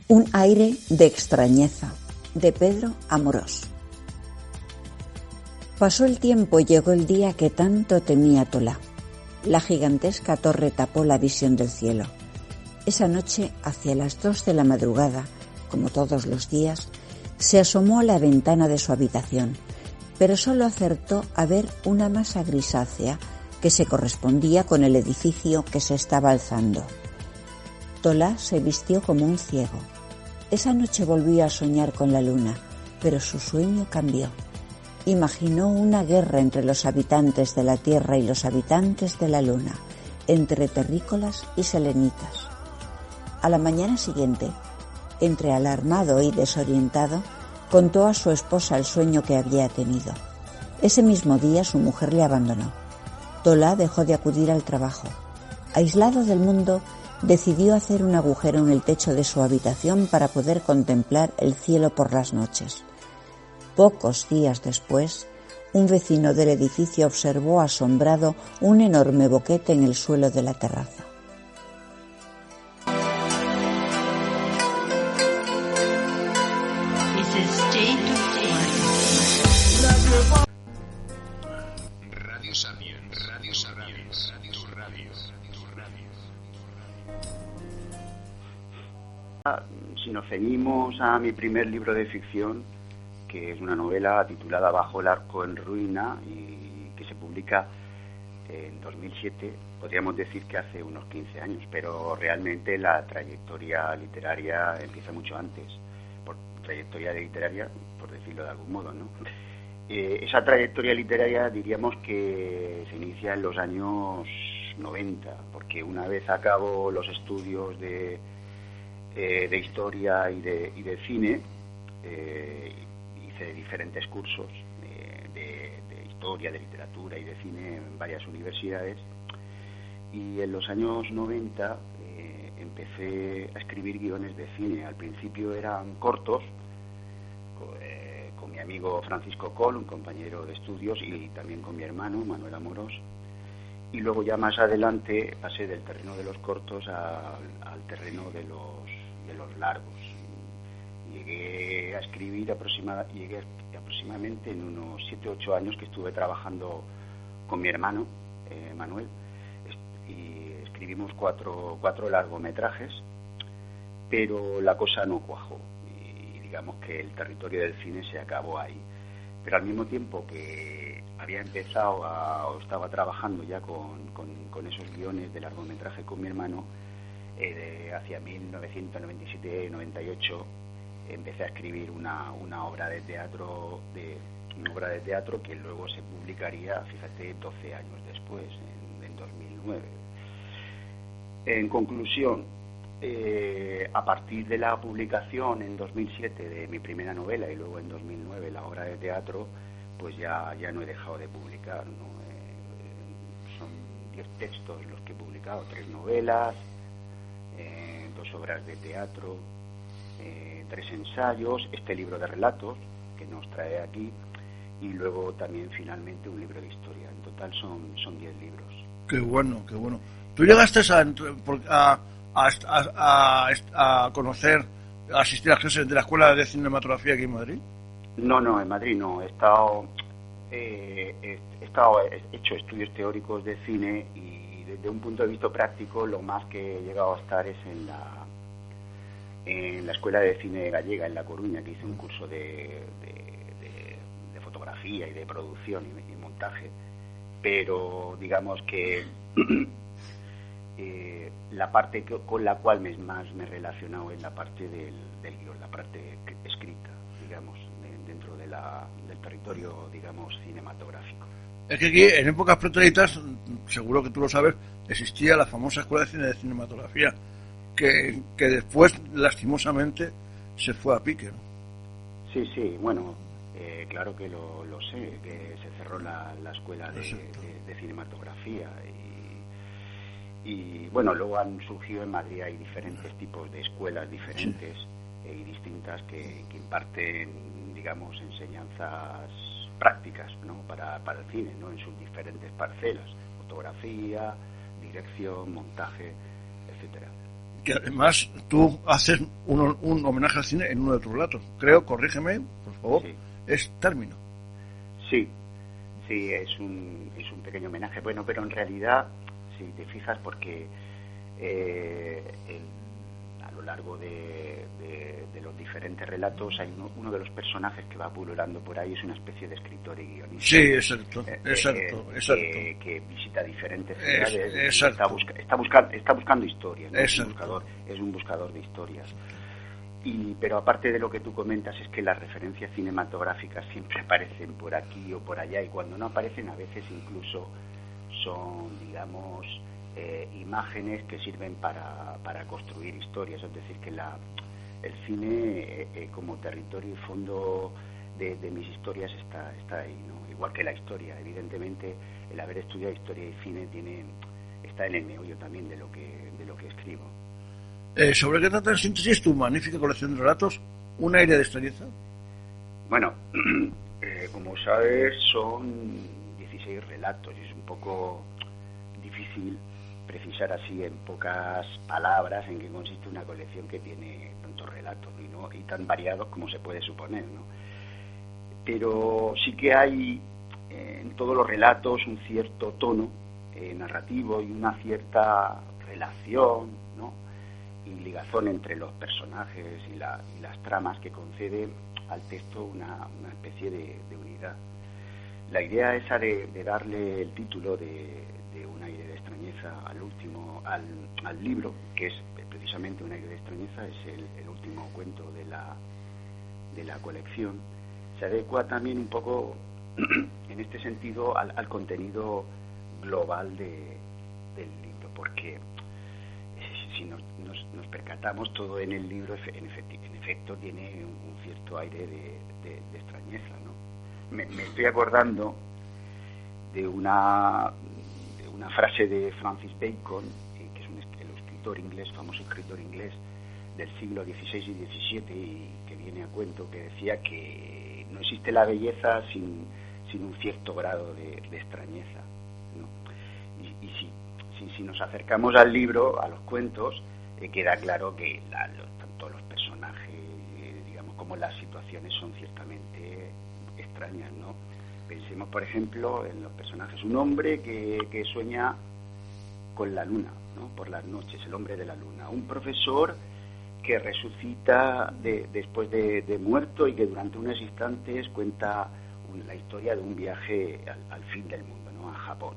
Un aire de extrañeza, de Pedro Amorós. Pasó el tiempo y llegó el día que tanto temía Tolá. La gigantesca torre tapó la visión del cielo. Esa noche, hacia las 2 de la madrugada, como todos los días, se asomó a la ventana de su habitación, pero solo acertó a ver una masa grisácea que se correspondía con el edificio que se estaba alzando. Tolá se vistió como un ciego. Esa noche volvió a soñar con la luna, pero su sueño cambió. Imaginó una guerra entre los habitantes de la tierra y los habitantes de la luna, entre terrícolas y selenitas. A la mañana siguiente, entre alarmado y desorientado, contó a su esposa el sueño que había tenido. Ese mismo día su mujer le abandonó. Tolá dejó de acudir al trabajo. Aislado del mundo, decidió hacer un agujero en el techo de su habitación para poder contemplar el cielo por las noches. Pocos días después, un vecino del edificio observó asombrado un enorme boquete en el suelo de la terraza. Radio Sapiens, Radio Sapiens, tu radio. Si nos ceñimos a mi primer libro de ficción, que es una novela titulada Bajo el arco en ruina y que se publica en 2007, podríamos decir que hace unos 15 años, pero realmente la trayectoria literaria empieza mucho antes. Por trayectoria literaria, por decirlo de algún modo, ¿no? Esa trayectoria literaria diríamos que se inicia en los años 90, porque una vez acabo los estudios de historia y de cine, hice diferentes cursos de historia, de literatura y de cine en varias universidades, y en los años 90 empecé a escribir guiones de cine. Al principio eran cortos, con mi amigo Francisco Coll, un compañero de estudios, y también con mi hermano Manuel Amorós, y luego ya más adelante pasé del terreno de los cortos al terreno de los largos. Llegué a escribir aproximadamente en unos 7 o 8 años que estuve trabajando con mi hermano Manuel, y escribimos cuatro largometrajes, pero la cosa no cuajó y digamos que el territorio del cine se acabó ahí. Pero al mismo tiempo que había empezado o estaba trabajando ya con esos guiones de largometraje con mi hermano, hacia 1997-98 empecé a escribir una obra de teatro que luego se publicaría, fíjate, 12 años después, en 2009. En conclusión, a partir de la publicación en 2007 de mi primera novela y luego en 2009 la obra de teatro, pues ya no he dejado de publicar, ¿no? Son 10 textos los que he publicado, 3 novelas, 2 obras de teatro, 3 ensayos, este libro de relatos que nos trae aquí, y luego también finalmente un libro de historia. En total son 10 libros. Qué bueno, qué bueno. ¿Tú llegaste a conocer, a asistir a clases de la Escuela de Cinematografía aquí en Madrid? No, en Madrid no. He hecho estudios teóricos de cine, y desde un punto de vista práctico lo más que he llegado a estar es en la Escuela de Cine Gallega en La Coruña, que hice un curso de fotografía y de producción y montaje, pero digamos que la parte con la cual más me he relacionado es la parte del guión, la parte escrita, digamos, dentro del territorio, digamos, cinematográfico. Es que aquí, en épocas pretéritas, seguro que tú lo sabes, existía la famosa Escuela de Cine de Cinematografía, que después, lastimosamente, se fue a pique, ¿no? Sí, bueno, claro que lo sé, que se cerró la escuela de cinematografía, y bueno, luego han surgido en Madrid, hay diferentes tipos de escuelas diferentes y distintas que imparten, digamos, enseñanzas prácticas, ¿no? para el cine, ¿no? En sus diferentes parcelas, fotografía, dirección, montaje, etcétera. que además tú haces un homenaje al cine en uno de tus relatos. Creo, corrígeme, por favor, Sí. es Término. Sí, es un pequeño homenaje. Bueno, pero en realidad, si te fijas, porque a lo largo de los diferentes relatos hay uno de los personajes que va pululando por ahí, es una especie de escritor y guionista. Sí, exacto. Que visita diferentes ciudades, Exacto. está buscando historias, ¿no? Es un buscador de historias. Pero aparte de lo que tú comentas, es que las referencias cinematográficas siempre aparecen por aquí o por allá, y cuando no aparecen a veces incluso son, digamos, imágenes que sirven para construir historias. Es decir, que el cine como territorio y fondo de mis historias está ahí, ¿no? Igual que la historia. Evidentemente, el haber estudiado historia y cine está en el meollo también de lo que escribo. ¿Sobre qué trata en síntesis tu magnífica colección de relatos? ¿Un aire de extrañeza? Bueno, como sabes, son 16 relatos y es un poco difícil precisar así en pocas palabras en qué consiste una colección que tiene tantos relatos y tan variados como se puede suponer, ¿no? Pero sí que hay en todos los relatos un cierto tono narrativo y una cierta relación, ¿no? Y ligazón entre los personajes y las tramas que concede al texto una especie de unidad. La idea esa de darle el título de Un aire de extrañeza al libro, que es precisamente Un aire de extrañeza, es el último cuento de la colección, se adecua también un poco en este sentido al contenido global del libro, porque si nos percatamos, todo en el libro en efecto tiene un cierto aire de extrañeza, ¿no? Me estoy acordando de una frase de Francis Bacon, que es el escritor inglés, famoso escritor inglés del siglo XVI y XVII, y que viene a cuento, que decía que no existe la belleza sin un cierto grado de extrañeza, ¿no? Y si nos acercamos al libro, a los cuentos, queda claro que tanto los personajes, digamos, como las situaciones son ciertamente extrañas, ¿no? Pensemos, por ejemplo, en los personajes. Un hombre que sueña con la luna, ¿no? Por las noches, el hombre de la luna. Un profesor que resucita después de muerto y que durante unos instantes cuenta la historia de un viaje al fin del mundo, ¿no? A Japón.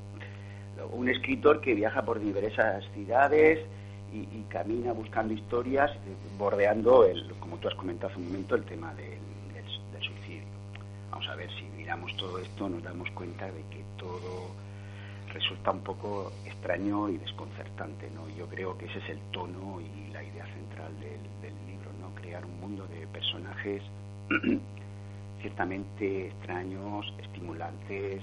Un escritor que viaja por diversas ciudades y camina buscando historias, bordeando, como tú has comentado hace un momento, el tema del suicidio. Vamos a ver, si miramos todo esto nos damos cuenta de que todo resulta un poco extraño y desconcertante, ¿no? Yo creo que ese es el tono y la idea central del libro, ¿no? Crear un mundo de personajes ciertamente extraños, estimulantes,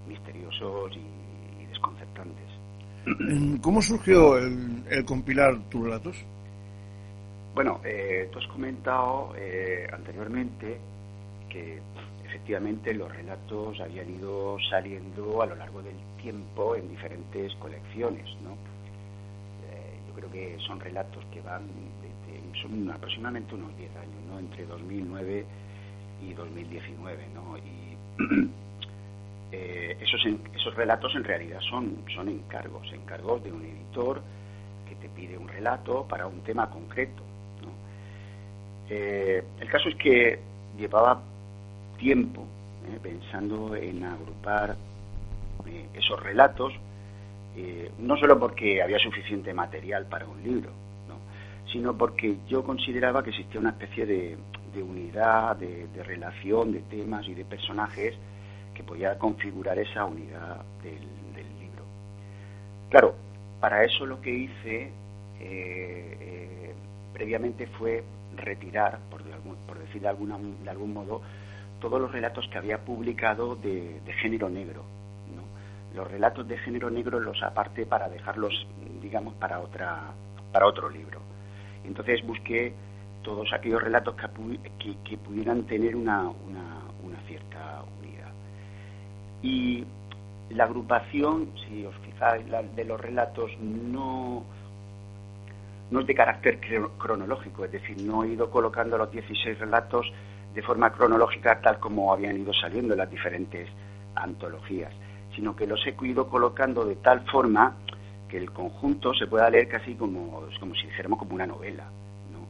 misteriosos y desconcertantes. ¿Cómo surgió el compilar tus relatos? Bueno, tú has comentado anteriormente que efectivamente los relatos habían ido saliendo a lo largo del tiempo en diferentes colecciones, ¿no? Yo creo que son relatos que son aproximadamente unos 10 años, ¿no? Entre 2009 y 2019, ¿no? Y esos relatos en realidad son encargos de un editor que te pide un relato para un tema concreto, ¿no? El caso es que llevaba tiempo pensando en agrupar esos relatos, no solo porque había suficiente material para un libro, ¿no? Sino porque yo consideraba que existía una especie de unidad, de relación, de temas y de personajes que podía configurar esa unidad del libro. Claro, para eso lo que hice previamente fue retirar, por decir de algún modo, todos los relatos que había publicado de género negro, ¿no? Los relatos de género negro los aparté para dejarlos, digamos, para otro libro. Entonces busqué todos aquellos relatos que pudieran tener una cierta unidad. Y la agrupación, si os fijáis, de los relatos no no es de carácter cronológico, es decir, no he ido colocando los 16 relatos de forma cronológica tal como habían ido saliendo en las diferentes antologías, sino que los he ido colocando de tal forma que el conjunto se pueda leer casi como si dijéramos como una novela, ¿no?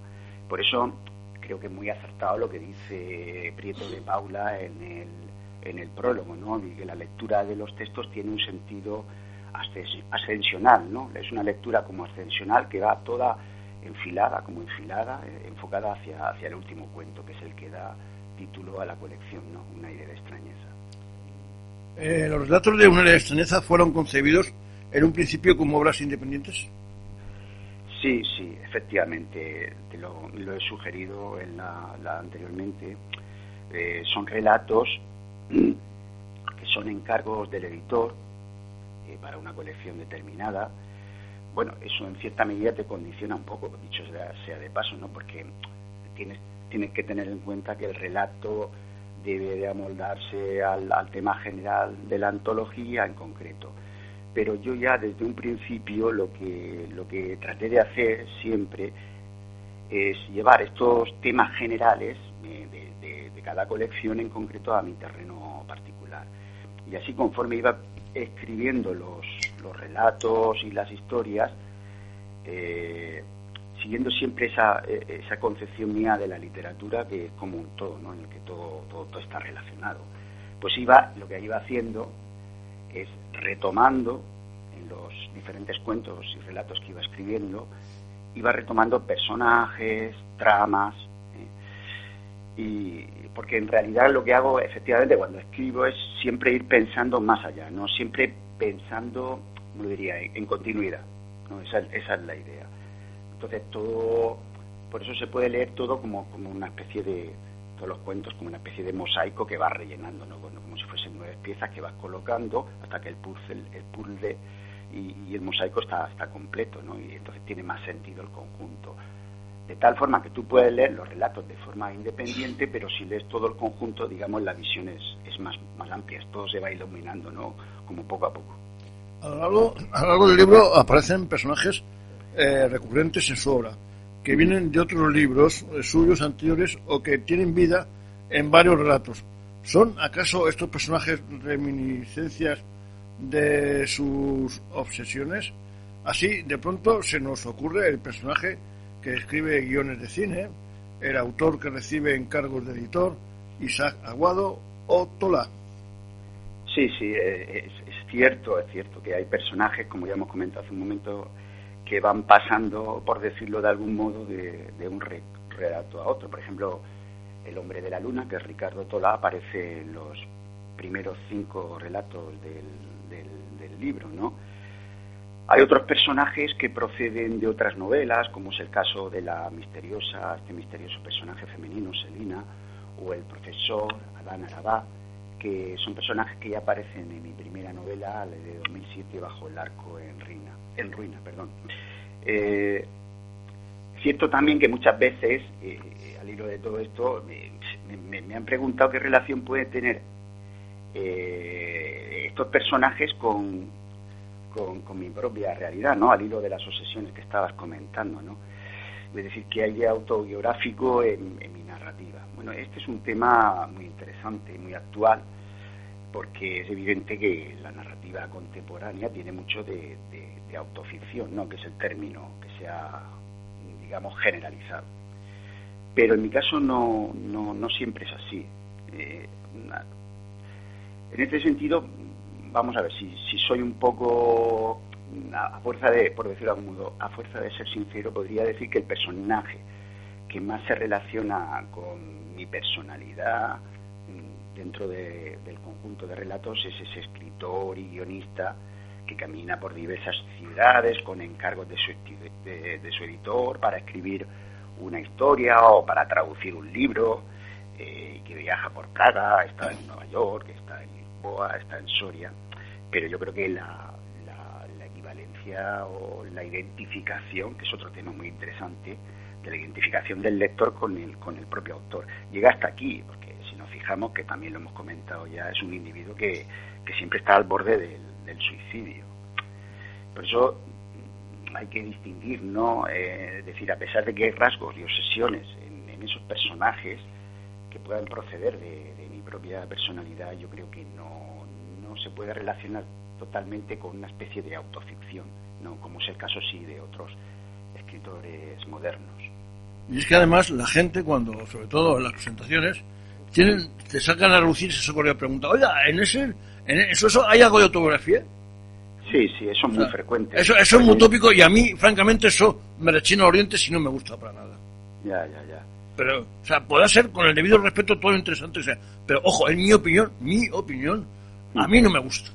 Por eso creo que es muy acertado lo que dice Prieto de Paula en el prólogo, ¿no? Y que la lectura de los textos tiene un sentido ascensional, ¿no? Es una lectura como ascensional que va toda enfilada, enfocada hacia el último cuento, que es el que da título a la colección, ¿no? Un aire de extrañeza. ¿Los relatos de Un aire de extrañeza fueron concebidos en un principio como obras independientes? Sí, efectivamente, te lo he sugerido anteriormente. Son relatos que son encargos del editor para una colección determinada. Bueno, eso en cierta medida te condiciona un poco, dicho sea de paso, ¿no? Porque tienes que tener en cuenta que el relato debe de amoldarse al tema general de la antología en concreto. Pero yo ya desde un principio lo que traté de hacer siempre es llevar estos temas generales de cada colección en concreto a mi terreno particular. Y así conforme iba escribiendo los relatos y las historias, siguiendo siempre esa concepción mía de la literatura, que es como un todo, ¿no? En el que todo está relacionado. Pues lo que iba haciendo es retomando en los diferentes cuentos y relatos que iba escribiendo, iba retomando personajes, tramas, y porque en realidad lo que hago efectivamente cuando escribo es siempre ir pensando más allá, no siempre pensando, como diría, en continuidad, ¿no? Esa es la idea. Entonces por eso se puede leer todo como una especie de, todos los cuentos como una especie de mosaico que vas rellenando, ¿no? Como si fuesen 9 piezas que vas colocando hasta que el puzzle y el mosaico está completo, ¿no? Y entonces tiene más sentido el conjunto. De tal forma que tú puedes leer los relatos de forma independiente, pero si lees todo el conjunto, digamos, la visión es más amplia, todo se va iluminando, ¿no? Como poco a poco. A lo largo del libro aparecen personajes recurrentes en su obra, que vienen de otros libros suyos anteriores o que tienen vida en varios relatos. ¿Son acaso estos personajes reminiscencias de sus obsesiones? Así, de pronto, se nos ocurre el personaje que escribe guiones de cine, el autor que recibe encargos de editor, Isaac Aguado o Tola. Sí, es cierto que hay personajes, como ya hemos comentado hace un momento, que van pasando, por decirlo de algún modo, de un relato a otro. Por ejemplo, El hombre de la luna, que es Ricardo Tola, aparece en los primeros 5 relatos del libro, ¿no? Hay otros personajes que proceden de otras novelas, como es el caso de este misterioso personaje femenino, Selina, o el profesor Adán Arabá, que son personajes que ya aparecen en mi primera novela, la de 2007, Bajo el arco en ruina. Es cierto también que muchas veces, al hilo de todo esto, me han preguntado qué relación puede tener estos personajes con mi propia realidad, ¿no? Al hilo de las obsesiones que estabas comentando, ¿no? Es decir, que hay autobiográfico en mi narrativa. Bueno, este es un tema muy interesante, muy actual, porque es evidente que la narrativa contemporánea tiene mucho de autoficción, ¿no? Que es el término que se ha, digamos, generalizado. Pero en mi caso no siempre es así. En este sentido, vamos a ver, si soy un poco, a fuerza de, por decirlo de algún modo, a fuerza de ser sincero, podría decir que el personaje que más se relaciona con mi personalidad dentro del conjunto de relatos es ese escritor y guionista que camina por diversas ciudades con encargos de su editor para escribir una historia o para traducir un libro, que viaja por Praga, está en Nueva York, está en Lisboa, está en Soria. Pero yo creo que la equivalencia o la identificación, que es otro tema muy interesante, de la identificación del lector con el propio autor, llega hasta aquí, porque si nos fijamos, que también lo hemos comentado ya, es un individuo que siempre está al borde del suicidio. Por eso hay que distinguir, ¿no? Es decir, a pesar de que hay rasgos y obsesiones en esos personajes que puedan proceder de mi propia personalidad, yo creo que no se puede relacionar totalmente con una especie de autoficción, ¿no? Como es el caso, sí, de otros escritores modernos. Y es que además la gente, cuando, sobre todo en las presentaciones, te sacan a relucir ese socorro y preguntan, oiga, ¿en eso hay algo de autobiografía? Sí, eso es muy frecuente. Eso es muy utópico y a mí, francamente, eso me rechina los dientes y no me gusta para nada. Ya. Pero, o sea, podrá ser con el debido respeto todo lo interesante que sea. Pero, ojo, en mi opinión, a mí no me gusta.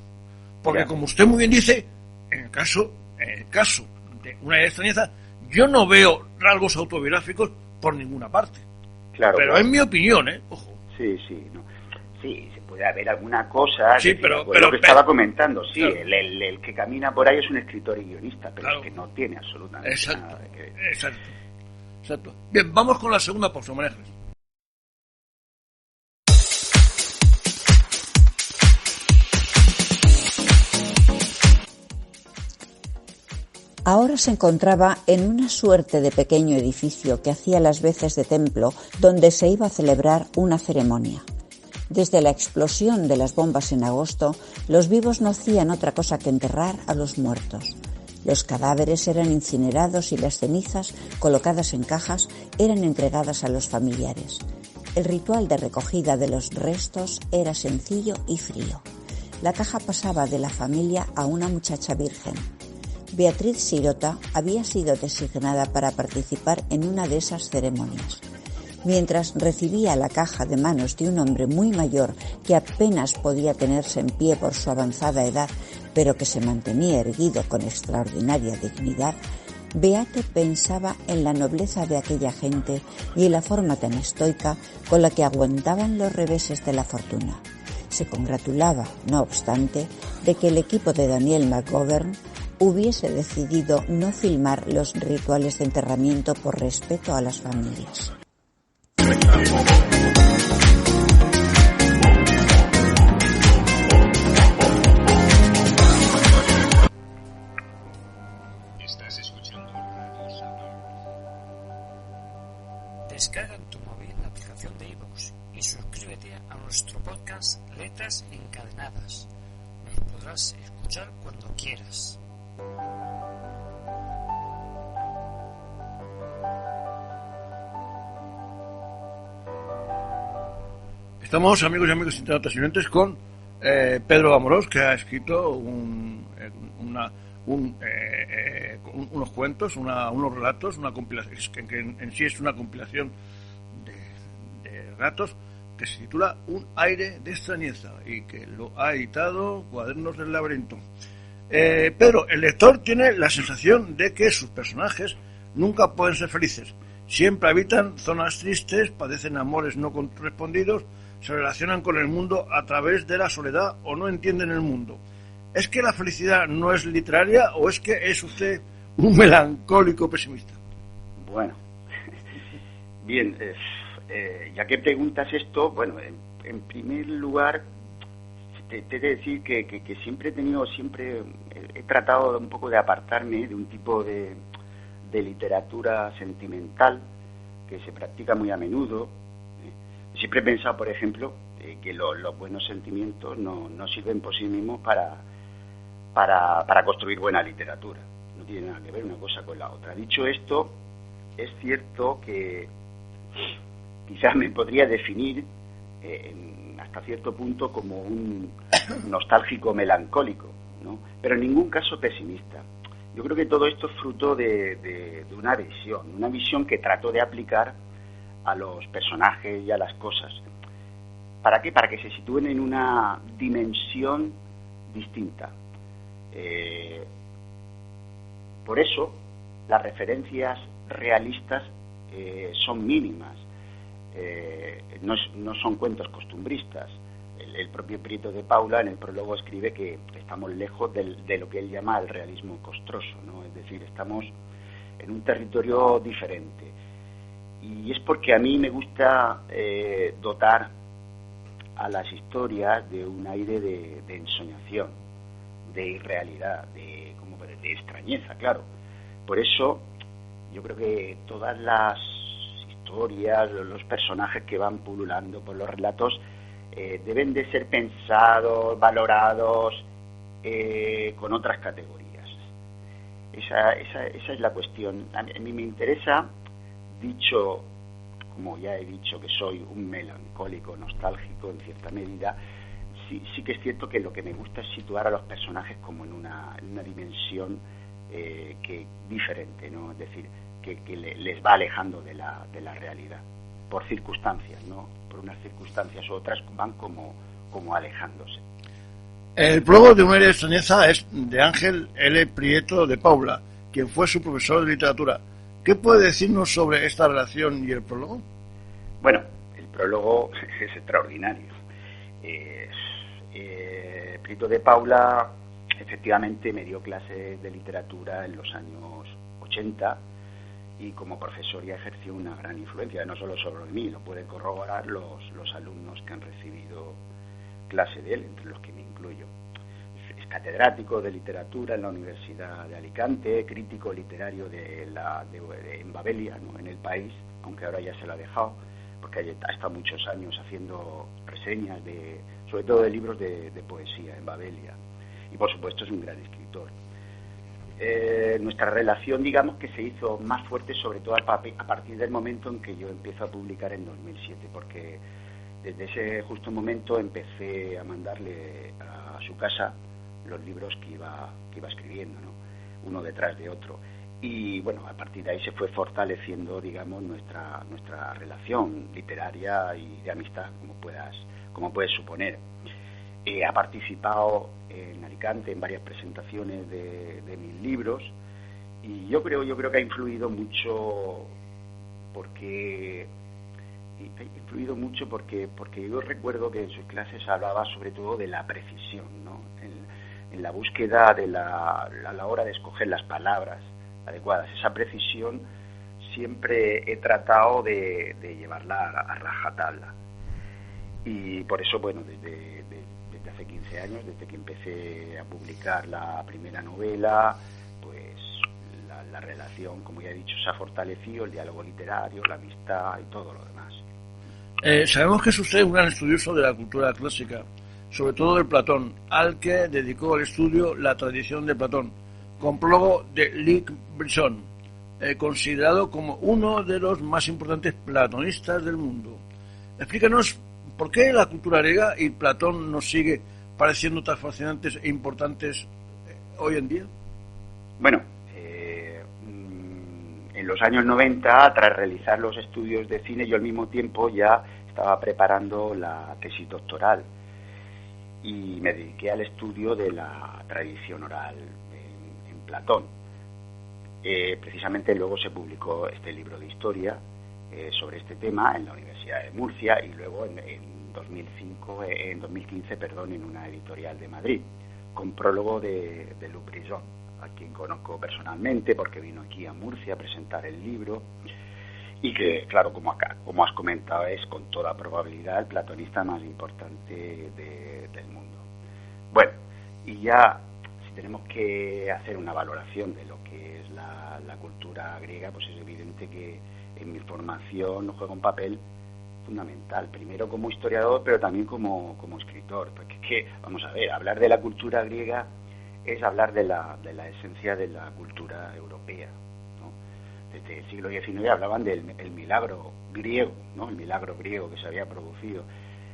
Porque, como usted muy bien dice, en el caso de Una aire de extrañeza, yo no veo rasgos autobiográficos por ninguna parte. Claro. Pero es mi opinión, ojo. Sí, no. Sí, se puede haber alguna cosa. Sí, pero lo que estaba comentando, sí, claro. El que camina por ahí es un escritor y guionista, pero claro, es que no tiene absolutamente nada de que ver. Exacto. Bien, vamos con la segunda por María Ángeles. Ahora se encontraba en una suerte de pequeño edificio que hacía las veces de templo donde se iba a celebrar una ceremonia. Desde la explosión de las bombas en agosto, los vivos no hacían otra cosa que enterrar a los muertos. Los cadáveres eran incinerados y las cenizas, colocadas en cajas, eran entregadas a los familiares. El ritual de recogida de los restos era sencillo y frío. La caja pasaba de la familia a una muchacha virgen. Beatriz Sirota había sido designada para participar en una de esas ceremonias. Mientras recibía la caja de manos de un hombre muy mayor que apenas podía tenerse en pie por su avanzada edad, pero que se mantenía erguido con extraordinaria dignidad, Beate pensaba en la nobleza de aquella gente y en la forma tan estoica con la que aguantaban los reveses de la fortuna. Se congratulaba, no obstante, de que el equipo de Daniel McGovern hubiese decidido no filmar los rituales de enterramiento por respeto a las familias. Estás escuchando Radio Sabio. Descarga en tu móvil la aplicación de iVoox y suscríbete a nuestro podcast Letras Encadenadas. Nos podrás escuchar cuando quieras. Estamos, amigos y amigas internautas y oyentes, con Pedro Amorós, que ha escrito unos cuentos, unos relatos, una compilación, que en sí es una compilación de relatos que se titula Un aire de extrañeza y que lo ha editado Cuadernos del Laberinto. Pedro, el lector tiene la sensación de que sus personajes nunca pueden ser felices. Siempre habitan zonas tristes, padecen amores no correspondidos, se relacionan con el mundo a través de la soledad o no entienden el mundo. ¿Es que la felicidad no es literaria o es que es usted un melancólico pesimista? Bueno, bien, ya que preguntas esto, bueno, en primer lugar, te he de decir que siempre he tratado un poco de apartarme de un tipo de literatura sentimental que se practica muy a menudo. Siempre he pensado, por ejemplo, que los buenos sentimientos no sirven por sí mismos para construir buena literatura. No tiene nada que ver una cosa con la otra. Dicho esto, es cierto que quizás me podría definir hasta cierto punto como un nostálgico melancólico, ¿no? Pero en ningún caso pesimista. Yo creo que todo esto es fruto de una visión que trato de aplicar a los personajes y a las cosas. ¿Para qué? Para que se sitúen en una dimensión distinta. Por eso, las referencias realistas son mínimas. No son cuentos costumbristas. El propio Prieto de Paula en el prólogo escribe que estamos lejos de lo que él llama el realismo costroso, ¿no? Es decir, estamos en un territorio diferente. Y es porque a mí me gusta dotar a las historias de un aire de ensoñación, de irrealidad, de extrañeza, claro. por eso yo creo que todas las historias, los personajes que van pululando por los relatos deben de ser pensados, valorados con otras categorías. Esa es la cuestión. A mí me interesa, dicho, como ya he dicho, que soy un melancólico nostálgico en cierta medida, sí que es cierto que lo que me gusta es situar a los personajes como en una dimensión que diferente, ¿no? Es decir, que les va alejando de la realidad, por circunstancias, ¿no? Por unas circunstancias u otras van como alejándose. El prólogo de Una aire de extrañeza es de Ángel L. Prieto de Paula, quien fue su profesor de literatura. ¿Qué puede decirnos sobre esta relación y el prólogo? Bueno, el prólogo es extraordinario. Prieto de Paula efectivamente me dio clases de literatura en los años 80 y como profesor ya ejerció una gran influencia, no solo sobre mí, lo pueden corroborar los alumnos que han recibido clase de él, entre los que me incluyo. Es catedrático de literatura en la Universidad de Alicante, crítico literario en Babelia, ¿no? En El País, aunque ahora ya se lo ha dejado, porque ha estado muchos años haciendo reseñas, sobre todo de libros de poesía en Babelia. Y por supuesto es un gran escritor. Nuestra relación, digamos, que se hizo más fuerte, sobre todo a partir del momento en que yo empiezo a publicar en 2007, porque desde ese justo momento empecé a mandarle a su casa los libros que iba escribiendo, ¿no? Uno detrás de otro. Y bueno, a partir de ahí se fue fortaleciendo, digamos, nuestra relación literaria y de amistad, como puedes suponer. Ha participado en Alicante en varias presentaciones de mis libros y yo creo que ha influido mucho porque yo recuerdo que en sus clases hablaba sobre todo de la precisión, ¿no? En la búsqueda a la hora de escoger las palabras adecuadas. Esa precisión siempre he tratado de llevarla a rajatabla. Y por eso, bueno, desde hace 15 años, desde que empecé a publicar la primera novela, pues la relación, como ya he dicho, se ha fortalecido, el diálogo literario, la amistad y todo lo demás. Sabemos que es usted un gran estudioso de la cultura clásica, sobre todo de Platón, al que dedicó al estudio La tradición de Platón, con prólogo de Luc Brisson, considerado como uno de los más importantes platonistas del mundo. Explícanos por qué la cultura griega y Platón nos sigue pareciendo tan fascinantes e importantes hoy en día. Bueno, en los años 90, tras realizar los estudios de cine, yo al mismo tiempo ya estaba preparando la tesis doctoral y me dediqué al estudio de la tradición oral en Platón. Precisamente luego se publicó este libro de historia sobre este tema en la Universidad de Murcia y luego en 2015, en una editorial de Madrid, con prólogo de Luc Brisson, a quien conozco personalmente porque vino aquí a Murcia a presentar el libro y que, claro, como has comentado, es con toda probabilidad el platonista más importante del mundo. Bueno, y ya si tenemos que hacer una valoración de lo que es la cultura griega, pues es evidente que en mi formación juega un papel fundamental, primero como historiador, pero también como escritor, porque es que, vamos a ver, hablar de la cultura griega es hablar de la esencia de la cultura europea, ¿no? Desde el siglo XIX hablaban del milagro griego, ¿no? El milagro griego que se había producido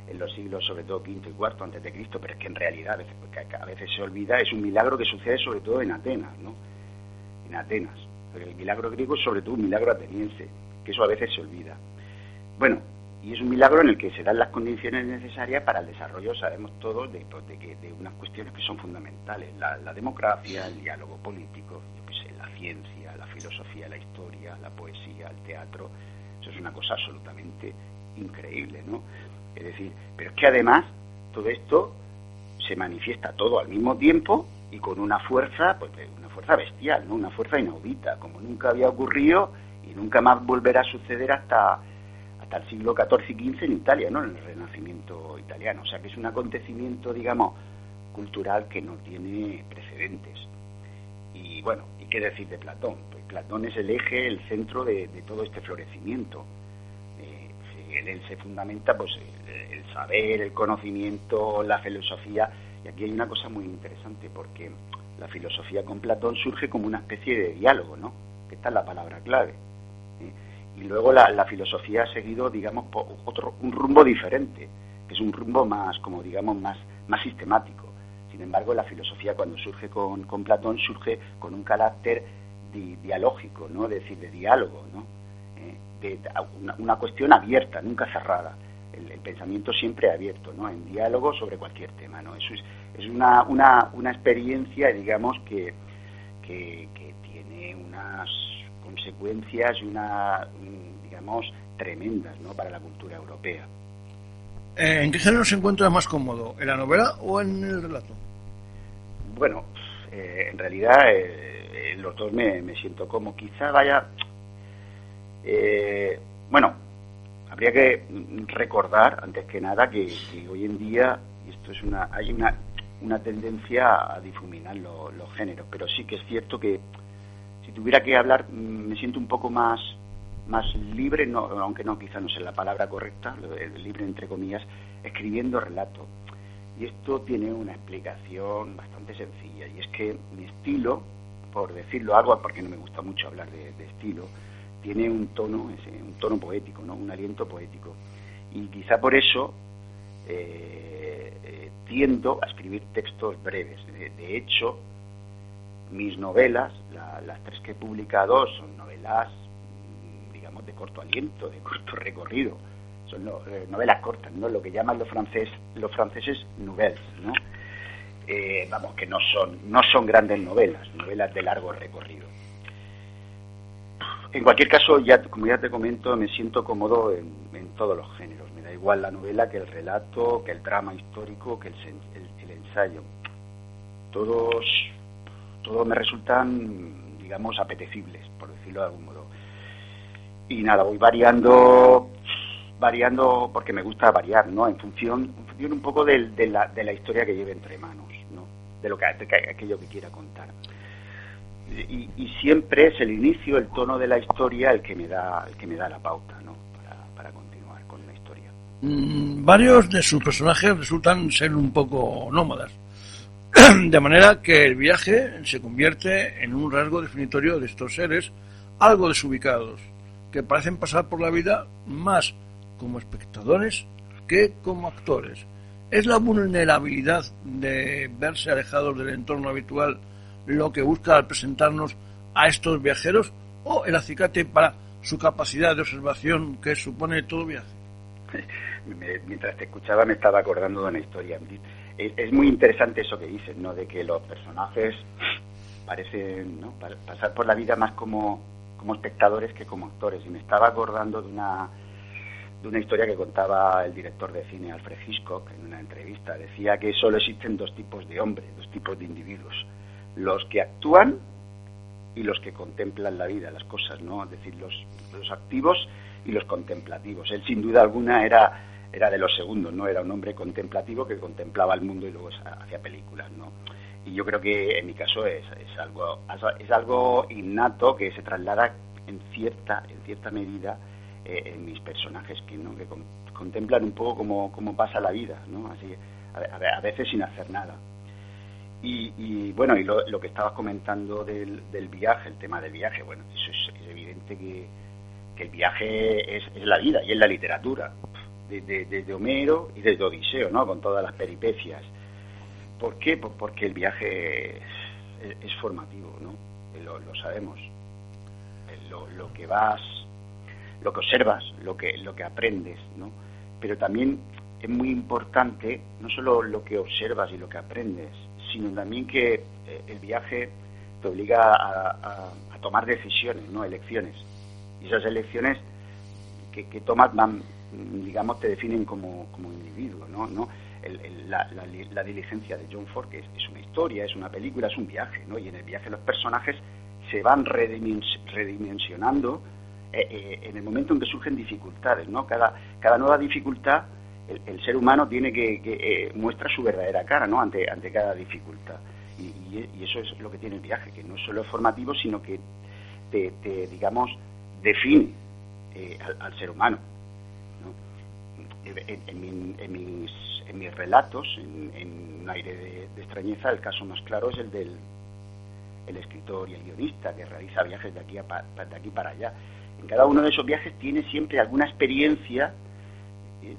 en los siglos, sobre todo V y IV antes de Cristo, pero es que en realidad a veces se olvida, es un milagro que sucede sobre todo en Atenas, ¿no? En Atenas. Pero el milagro griego es sobre todo un milagro ateniense, que eso a veces se olvida. Bueno, y es un milagro en el que se dan las condiciones necesarias para el desarrollo, sabemos todos, de unas cuestiones que son fundamentales, la democracia, el diálogo político, la ciencia, la filosofía, la historia, la poesía, el teatro. Eso es una cosa absolutamente increíble, ¿no? Es decir, pero es que además todo esto se manifiesta todo al mismo tiempo y con una fuerza, pues una fuerza bestial, ¿no? Una fuerza inaudita, como nunca había ocurrido y nunca más volverá a suceder hasta el siglo XIV y XV en Italia, ¿no? En el Renacimiento italiano. O sea que es un acontecimiento, digamos, cultural que no tiene precedentes. Y bueno, ¿y qué decir de Platón? Pues Platón es el eje, el centro de todo este florecimiento. En él se fundamenta pues el saber, el conocimiento, la filosofía. Y aquí hay una cosa muy interesante, porque la filosofía con Platón surge como una especie de diálogo, ¿no? Que esta es la palabra clave. Y luego la filosofía ha seguido, digamos, un rumbo diferente, que es un rumbo más, como digamos, más sistemático. Sin embargo, la filosofía, cuando surge con Platón, surge con un carácter dialógico, ¿no? Es decir, de diálogo, ¿no? De una cuestión abierta, nunca cerrada. El pensamiento siempre abierto, ¿no? En diálogo sobre cualquier tema, ¿no? Eso es una experiencia, digamos, que tiene unas consecuencias y digamos, tremendas, ¿no? Para la cultura europea. ¿En qué género se encuentra más cómodo? ¿En la novela o en el relato? Bueno, en realidad en los dos me siento cómodo. Quizá vaya... bueno, habría que recordar, antes que nada, que hoy en día hay una tendencia a difuminar los géneros, pero sí que es cierto que si tuviera que hablar, me siento un poco más libre, no, aunque no, quizá no sea la palabra correcta, libre entre comillas, escribiendo relato. Y esto tiene una explicación bastante sencilla, y es que mi estilo, por decirlo algo, porque no me gusta mucho hablar de estilo, tiene un tono poético, ¿no? Un aliento poético. Y quizá por eso tiendo a escribir textos breves. De hecho, mis novelas, las 3 que he publicado, son novelas, digamos, de corto aliento, de corto recorrido. Son novelas cortas, ¿no? Lo que llaman los franceses nouvelles, ¿no? Vamos, que no son grandes novelas de largo recorrido. En cualquier caso, como ya te comento, me siento cómodo en todos los géneros. Me da igual la novela que el relato, que el drama histórico, que el ensayo. Todos me resultan, digamos, apetecibles, por decirlo de algún modo. Y nada, voy variando porque me gusta variar, ¿no? En función un poco de la historia que lleve entre manos, ¿no? De aquello que quiera contar. Y siempre es el inicio, el tono de la historia el que me da la pauta, ¿no? Para continuar con la historia. Varios de sus personajes resultan ser un poco nómadas, de manera que el viaje se convierte en un rasgo definitorio de estos seres algo desubicados, que parecen pasar por la vida más como espectadores que como actores. ¿Es la vulnerabilidad de verse alejados del entorno habitual lo que busca al presentarnos a estos viajeros, o el acicate para su capacidad de observación que supone todo viaje? Mientras te escuchaba me estaba acordando de una historia. Es muy interesante eso que dices, ¿no? De que los personajes parecen, ¿no?, pasar por la vida más como espectadores que como actores. Y me estaba acordando de una historia que contaba el director de cine Alfred Hitchcock en una entrevista. Decía que solo existen 2 tipos de hombres, 2 tipos de individuos: los que actúan y los que contemplan la vida, las cosas, ¿no? Es decir, los activos y los contemplativos. Él, sin duda alguna, era de los segundos, ¿no? Era un hombre contemplativo que contemplaba el mundo y luego hacía películas, ¿no? Y yo creo que en mi caso es algo innato que se traslada en cierta medida en mis personajes, que contemplan un poco cómo pasa la vida, ¿no? Así, a veces sin hacer nada. Y bueno, y lo que estabas comentando del viaje, el tema del viaje, bueno, eso es evidente que el viaje es la vida y es la literatura, desde Homero y desde Odiseo, ¿no? Con todas las peripecias. ¿Por qué? Pues porque el viaje es formativo, ¿no? Lo sabemos. Lo que vas, lo que observas, lo que aprendes, ¿no? Pero también es muy importante no solo lo que observas y lo que aprendes, sino también que el viaje te obliga a tomar decisiones, ¿no? Elecciones. Y esas elecciones que tomas digamos, te definen como individuo, ¿no? La diligencia de John Ford, que es una historia, es una película, es un viaje, ¿no? Y en el viaje los personajes se van redimensionando en el momento en que surgen dificultades, ¿no? Cada nueva dificultad, el ser humano tiene que muestra su verdadera cara, ¿no? Ante cada dificultad. Y eso es lo que tiene el viaje, que no solo es formativo, sino que digamos, define al ser humano, ¿no? En mis relatos, en un aire de extrañeza, el caso más claro es el del el escritor y el guionista que realiza viajes de aquí para allá. En cada uno de esos viajes tiene siempre alguna experiencia,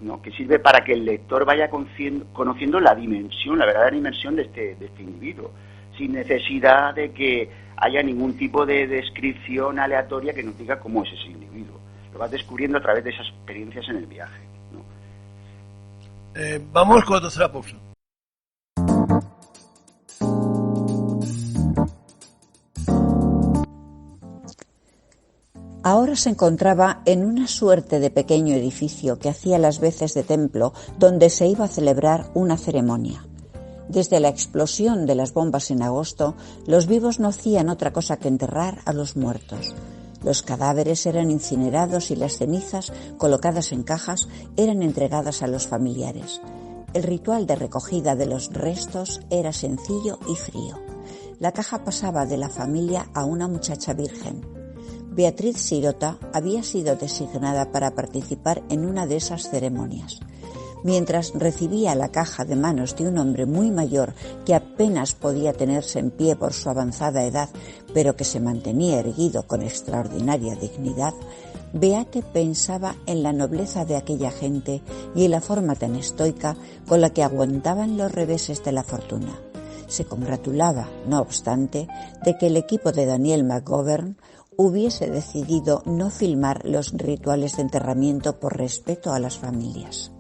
¿no?, que sirve para que el lector vaya conociendo la verdadera dimensión de este individuo, sin necesidad de que haya ningún tipo de descripción aleatoria que nos diga cómo es ese individuo. Lo vas descubriendo a través de esas experiencias en el viaje, ¿no? Vamos con la tercera pausa. Ahora se encontraba en una suerte de pequeño edificio que hacía las veces de templo donde se iba a celebrar una ceremonia. Desde la explosión de las bombas en agosto, los vivos no hacían otra cosa que enterrar a los muertos. Los cadáveres eran incinerados y las cenizas, colocadas en cajas, eran entregadas a los familiares. El ritual de recogida de los restos era sencillo y frío. La caja pasaba de la familia a una muchacha virgen. Beatriz Sirota había sido designada para participar en una de esas ceremonias. Mientras recibía la caja de manos de un hombre muy mayor que apenas podía tenerse en pie por su avanzada edad, pero que se mantenía erguido con extraordinaria dignidad, Beate pensaba en la nobleza de aquella gente y en la forma tan estoica con la que aguantaban los reveses de la fortuna. Se congratulaba, no obstante, de que el equipo de Daniel McGovern hubiese decidido no filmar los rituales de enterramiento por respeto a las familias.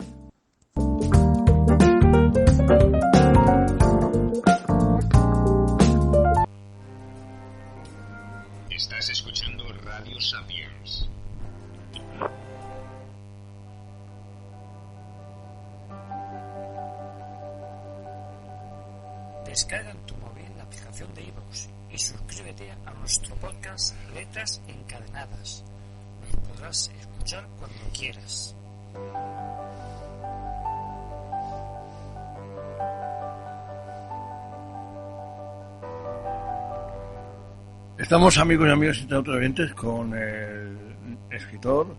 Estás escuchando Radio Sapiens. Descarga en tu móvil la aplicación de iVoox y suscríbete a nuestro podcast Letras Encadenadas. Nos podrás escuchar cuando quieras. Estamos, amigos y amigas internautas con el escritor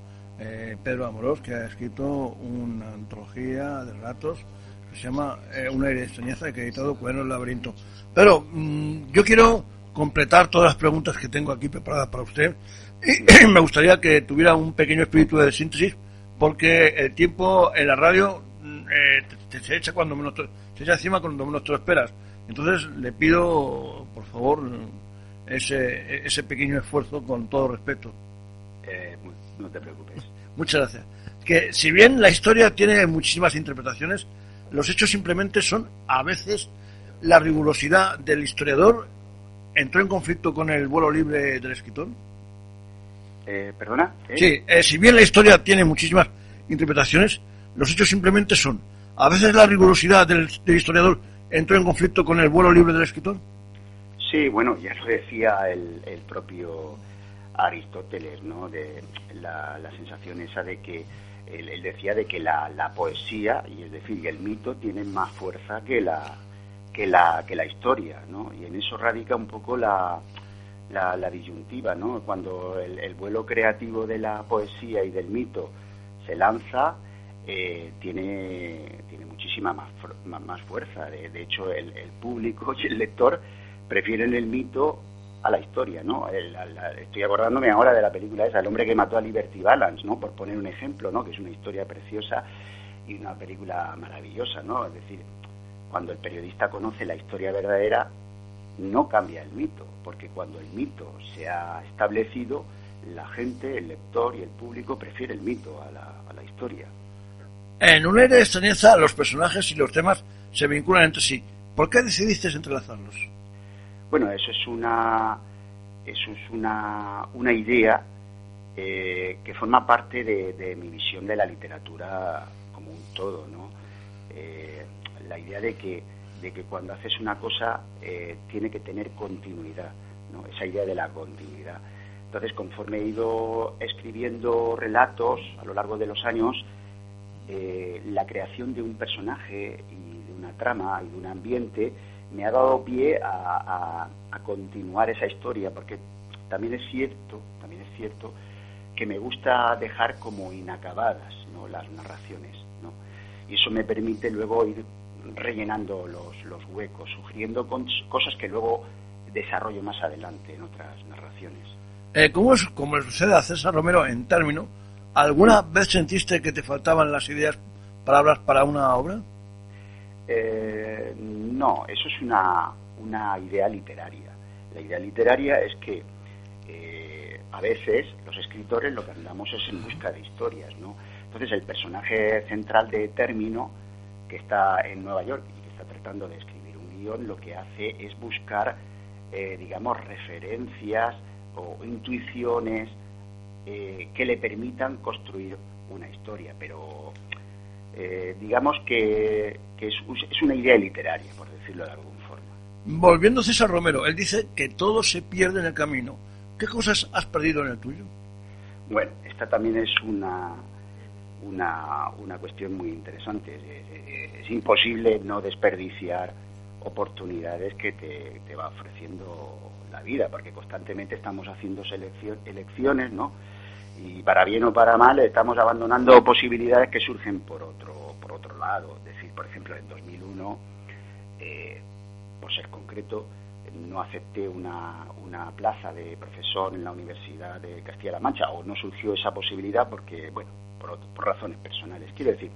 Pedro Amorós, que ha escrito una antología de relatos que se llama Un aire de extrañeza, que ha editado Cuadernos del Laberinto. Pero yo quiero completar todas las preguntas que tengo aquí preparadas para usted y me gustaría que tuviera un pequeño espíritu de síntesis, porque el tiempo en la radio se echa cuando menos se echa encima cuando menos te lo esperas. Entonces le pido, por favor, ese pequeño esfuerzo con todo respeto. No te preocupes. Muchas gracias. Que si bien la historia tiene muchísimas interpretaciones, los hechos simplemente son, a veces, la rigurosidad del historiador entró en conflicto con el vuelo libre del escritor. ¿Perdona? Sí, si bien la historia tiene muchísimas interpretaciones, los hechos simplemente son, a veces la rigurosidad del historiador entró en conflicto con el vuelo libre del escritor. Sí, bueno, ya lo decía el propio Aristóteles, ¿no? De la sensación esa de que él decía de que la poesía, y es decir, el mito, tienen más fuerza que la historia, ¿no? Y en eso radica un poco la disyuntiva, ¿no? Cuando el vuelo creativo de la poesía y del mito se lanza, tiene muchísima más fuerza. De hecho, el público y el lector prefieren el mito a la historia, ¿no? Estoy acordándome ahora de la película esa, El hombre que mató a Liberty Balance, ¿no? Por poner un ejemplo, ¿no? Que es una historia preciosa y una película maravillosa, ¿no? Es decir, cuando el periodista conoce la historia verdadera, no cambia el mito, porque cuando el mito se ha establecido, la gente, el lector y el público prefiere el mito a la historia. En Un aire de extrañeza, los personajes y los temas se vinculan entre sí. ¿Por qué decidiste entrelazarlos? Bueno, eso es una idea que forma parte de mi visión de la literatura como un todo, ¿no? La idea de que cuando haces una cosa tiene que tener continuidad, ¿no? Esa idea de la continuidad. Entonces, conforme he ido escribiendo relatos a lo largo de los años, la creación de un personaje y de una trama y de un ambiente me ha dado pie a continuar esa historia, porque también es cierto que me gusta dejar como inacabadas, ¿no?, las narraciones, ¿no? Y eso me permite luego ir rellenando los huecos, sugiriendo cosas que luego desarrollo más adelante en otras narraciones. Como le sucede a César Romero en Término, ¿alguna vez sentiste que te faltaban las ideas, palabras para una obra? No, eso es una idea literaria. La idea literaria es que a veces los escritores lo que andamos es en busca de historias, ¿no? Entonces el personaje central de Término, que está en Nueva York y que está tratando de escribir un guión, lo que hace es buscar, digamos, referencias o intuiciones que le permitan construir una historia, pero digamos que es una idea literaria, por decirlo de alguna forma. Volviendo a César Romero, él dice que todo se pierde en el camino. ¿Qué cosas has perdido en el tuyo? Bueno, esta también es una cuestión muy interesante. Es imposible no desperdiciar oportunidades que te va ofreciendo la vida, porque constantemente estamos haciendo elecciones, ¿no? Y para bien o para mal estamos abandonando posibilidades que surgen por otro lado. Es decir, por ejemplo, en 2001, por ser concreto, no acepté una plaza de profesor en la Universidad de Castilla-La Mancha, o no surgió esa posibilidad porque, bueno, por razones personales. Quiero decir,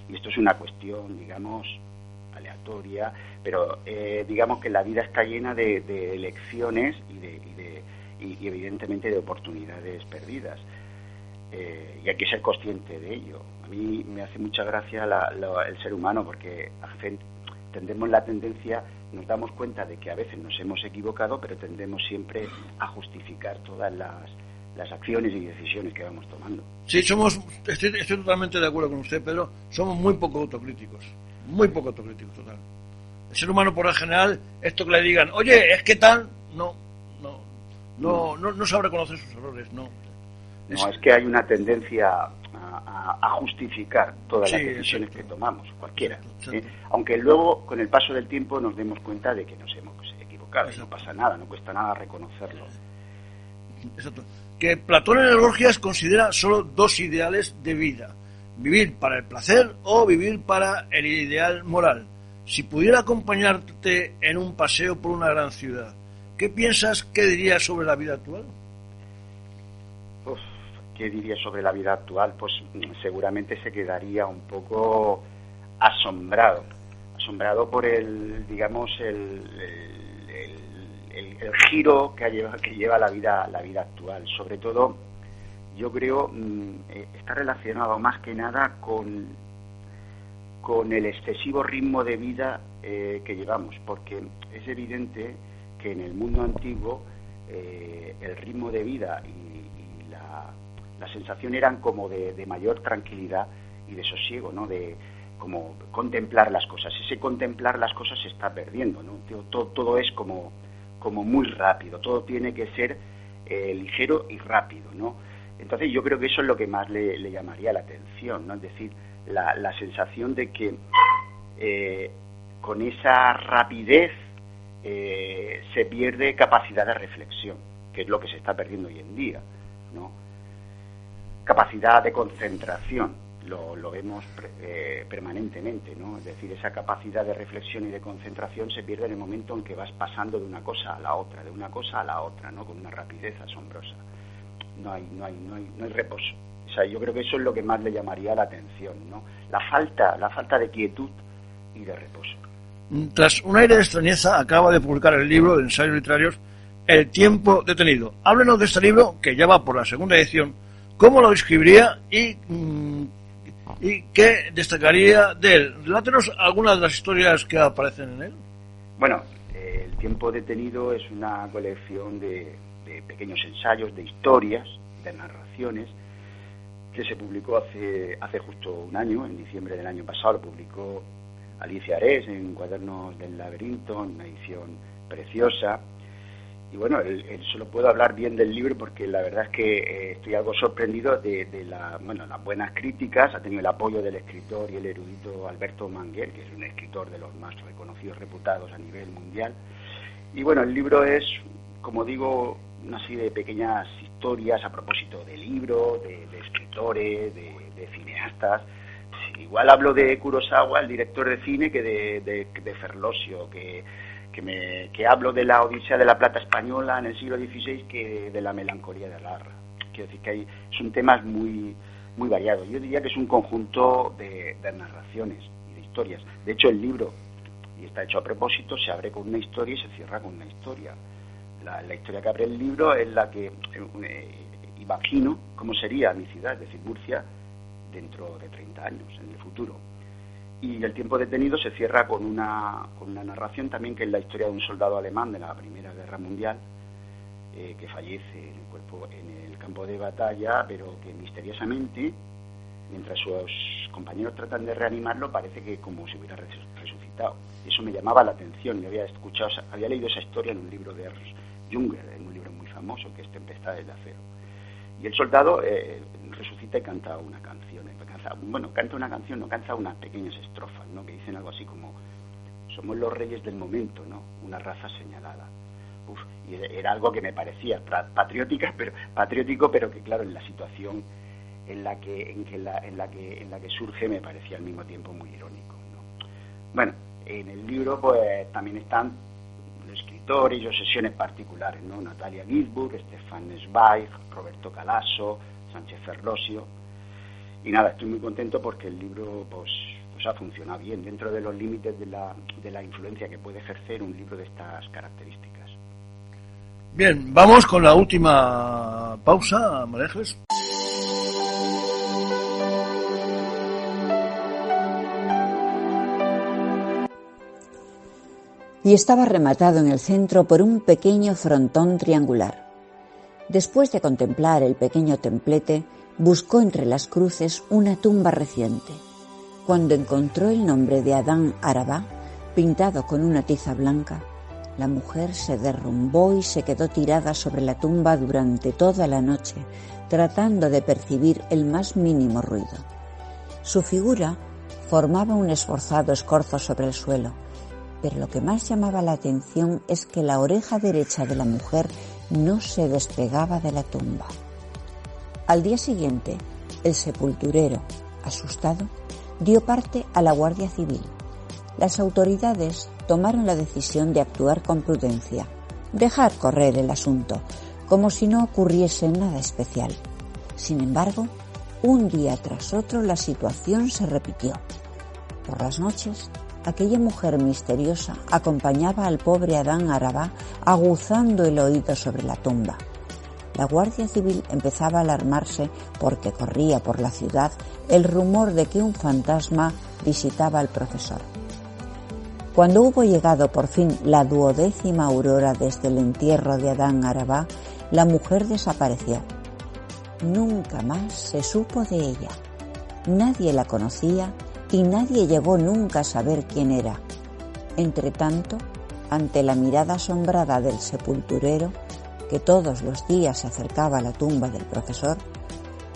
y esto es una cuestión, digamos, aleatoria, pero digamos que la vida está llena de elecciones y evidentemente de oportunidades perdidas. Y hay que ser consciente de ello. A mí me hace mucha gracia el ser humano, porque tendemos la tendencia, nos damos cuenta de que a veces nos hemos equivocado, pero tendemos siempre a justificar todas las acciones y decisiones que vamos tomando. Sí, estoy totalmente de acuerdo con usted, Pedro. Somos muy poco autocríticos, total. El ser humano, por lo general, esto que le digan, oye, es que tal, no sabe reconocer sus errores, no. No, es que hay una tendencia a justificar todas las decisiones que tomamos, cualquiera. Exacto. Aunque luego, con el paso del tiempo, nos demos cuenta de que nos hemos equivocado. No pasa nada, no cuesta nada reconocerlo. Exacto. Que Platón en el Gorgias considera solo dos ideales de vida: vivir para el placer o vivir para el ideal moral. Si pudiera acompañarte en un paseo por una gran ciudad, ¿qué piensas que dirías sobre la vida actual? ¿Qué diría sobre la vida actual? Pues seguramente se quedaría un poco asombrado por el giro que lleva la vida actual. Sobre todo, yo creo, está relacionado más que nada con el excesivo ritmo de vida que llevamos, porque es evidente que en el mundo antiguo el ritmo de vida y la sensación eran como de mayor tranquilidad y de sosiego, ¿no? De como contemplar las cosas. Ese contemplar las cosas se está perdiendo, ¿no? Todo es como muy rápido, todo tiene que ser ligero y rápido, ¿no? Entonces yo creo que eso es lo que más le llamaría la atención, ¿no? Es decir, la sensación de que con esa rapidez se pierde capacidad de reflexión, que es lo que se está perdiendo hoy en día, ¿no? Capacidad de concentración, lo vemos permanentemente, ¿no? Es decir, esa capacidad de reflexión y de concentración se pierde en el momento en que vas pasando de una cosa a la otra, ¿no? Con una rapidez asombrosa. No hay reposo. O sea, yo creo que eso es lo que más le llamaría la atención, ¿no? La falta de quietud y de reposo. Tras un aire de extrañeza, acaba de publicar el libro de ensayos literarios El tiempo detenido. Háblenos de este libro, que ya va por la segunda edición. ¿Cómo lo describiría y qué destacaría de él? Relátenos algunas de las historias que aparecen en él. Bueno, El tiempo detenido es una colección de pequeños ensayos, de historias, de narraciones, que se publicó hace justo un año, en diciembre del año pasado. Lo publicó Alicia Ares en Cuadernos del Laberinto, en una edición preciosa. Y bueno, solo puedo hablar bien del libro porque la verdad es que estoy algo sorprendido de las buenas críticas. Ha tenido el apoyo del escritor y el erudito Alberto Manguel, que es un escritor de los más reconocidos, reputados a nivel mundial. Y bueno, el libro es, como digo, una serie de pequeñas historias a propósito de libros, de escritores, de cineastas. Igual hablo de Kurosawa, el director de cine, que de Ferlosio, que hablo de la Odisea de la Plata española en el siglo XVI, que de la melancolía de Alarra. Quiero decir que son temas muy, muy variados. Yo diría que es un conjunto de narraciones y de historias. De hecho, el libro, y está hecho a propósito, se abre con una historia y se cierra con una historia. La historia que abre el libro es la que imagino cómo sería mi ciudad, es decir, Murcia, dentro de 30 años, en el futuro. Y el tiempo detenido se cierra con una narración también, que es la historia de un soldado alemán de la Primera Guerra Mundial, que fallece en el campo de batalla, pero que misteriosamente, mientras sus compañeros tratan de reanimarlo, parece que como si hubiera resucitado. Eso me llamaba la atención. Yo había leído esa historia en un libro de Ernst Junger, en un libro muy famoso, que es Tempestades de acero. Y el soldado resucita y canta una canción. Canta unas pequeñas estrofas, ¿no? Que dicen algo así como: somos los reyes del momento, ¿no? Una raza señalada. Y era algo que me parecía patriótico, pero que claro, en la situación en la que surge, me parecía al mismo tiempo muy irónico, ¿no? Bueno, en el libro pues también están los escritores y obsesiones particulares, ¿no? Natalia Ginzburg, Stefan Zweig, Roberto Calasso, Sánchez Ferlosio. Y nada, estoy muy contento porque el libro pues ha funcionado bien dentro de los límites de la influencia que puede ejercer un libro de estas características. Bien, vamos con la última pausa, María Ángeles. Y estaba rematado en el centro por un pequeño frontón triangular. Después de contemplar el pequeño templete, buscó entre las cruces una tumba reciente. Cuando encontró el nombre de Adán Arabá, pintado con una tiza blanca, la mujer se derrumbó y se quedó tirada sobre la tumba durante toda la noche, tratando de percibir el más mínimo ruido. Su figura formaba un esforzado escorzo sobre el suelo, pero lo que más llamaba la atención es que la oreja derecha de la mujer no se despegaba de la tumba. Al día siguiente, el sepulturero, asustado, dio parte a la Guardia Civil. Las autoridades tomaron la decisión de actuar con prudencia, dejar correr el asunto, como si no ocurriese nada especial. Sin embargo, un día tras otro la situación se repitió. Por las noches, aquella mujer misteriosa acompañaba al pobre Adán Arabá aguzando el oído sobre la tumba. La Guardia Civil empezaba a alarmarse porque corría por la ciudad el rumor de que un fantasma visitaba al profesor. Cuando hubo llegado por fin la 12ª aurora desde el entierro de Adán Arabá, la mujer desapareció. Nunca más se supo de ella. Nadie la conocía y nadie llegó nunca a saber quién era. Entretanto, ante la mirada asombrada del sepulturero, que todos los días se acercaba a la tumba del profesor,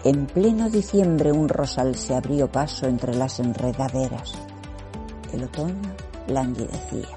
en pleno diciembre un rosal se abrió paso entre las enredaderas. El otoño languidecía.